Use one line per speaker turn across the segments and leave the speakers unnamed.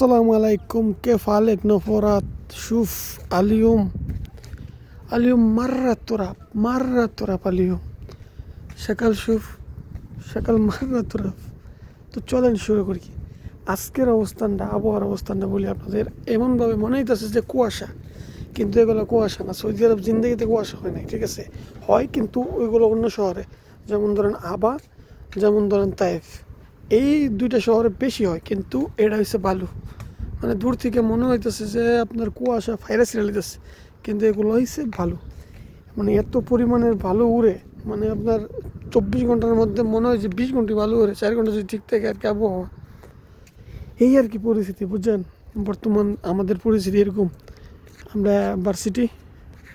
السلام عليكم. كيف حالك نفورات؟ شوف اليوم مرة تراب اليوم সকাল সকাল মাররা তুরাব। তো চলেন শুরু করি আজকের অবস্থানটা, আবহাওয়ার অবস্থানটা বলি আপনাদের। এমনভাবে মনে হইতেছে যে কুয়াশা, কিন্তু এগুলো কুয়াশা না। সৌদি আরব জিন্দগিতে কুয়াশা হয় নাই, ঠিক আছে? হয় কিন্তু ওইগুলো অন্য শহরে, যেমন ধরেন আবা, যেমন ধরেন তায়েফ, এই দুইটা শহরে বেশি হয়। কিন্তু এটা হচ্ছে বালু, মানে দূর থেকে মনে হইতেছে যে আপনার কুয়াশা ভাইরাস রেলিতেছে, কিন্তু এগুলো হচ্ছে বালু। মানে এত পরিমাণের ভালো উড়ে, মানে আপনার 24 ঘন্টার মধ্যে মনে হয় যে 20 ঘন্টা ভালো উড়ে, 4 ঘন্টা যদি ঠিক থাকে আর কি আবহাওয়া। এই আর কি পরিস্থিতি, বুঝছেন? বর্তমান আমাদের পরিস্থিতি এরকম। আমরা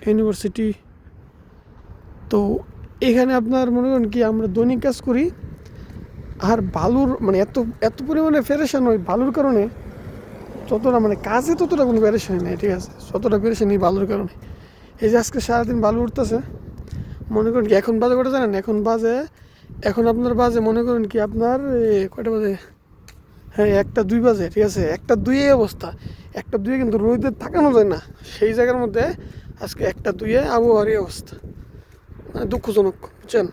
ইউনিভার্সিটি, তো এখানে আপনার মনে করেন কি আমরা দৈনিক কাজ করি, আর বালুর মানে এত এত পরিমাণে ফেরেশান হয় বালুর কারণে। যতটা মানে কাজে ততটা কোনো প্যারেশানি নেই, ঠিক আছে? যতটা প্যারেশানি বালুর কারণে। এই যে আজকে সারাদিন বালু উঠতেছে, মনে করেন কি এখন বাজে কটা জানেন? এখন আপনার বাজে মনে করেন কি আপনার কয়টা বাজে? হ্যাঁ, 1টা 2 বাজে, ঠিক আছে? 1টা 2 অবস্থা। 1টা 2 কিন্তু রোদে থাকানো যায় না, সেই জায়গার মধ্যে আজকে 1টা 2 আবহাওয়ার এই অবস্থা। মানে দুঃখজনক, বুঝছেন?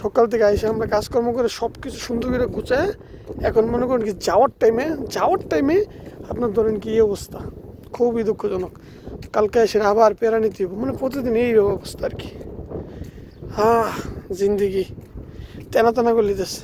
সকাল থেকে আইসে আমরা কাজকর্ম করে সব কিছু সুন্দর করে গুছায়, এখন মনে করেন কি যাওয়ার টাইমে আপনার ধরেন কি এই অবস্থা। খুবই দুঃখজনক। কালকে এসে আবার প্যারা নিতে হবে, মানে প্রতিদিন এই অবস্থা আর কি। জিন্দিগি তেনা তেনা করে লিতেছে।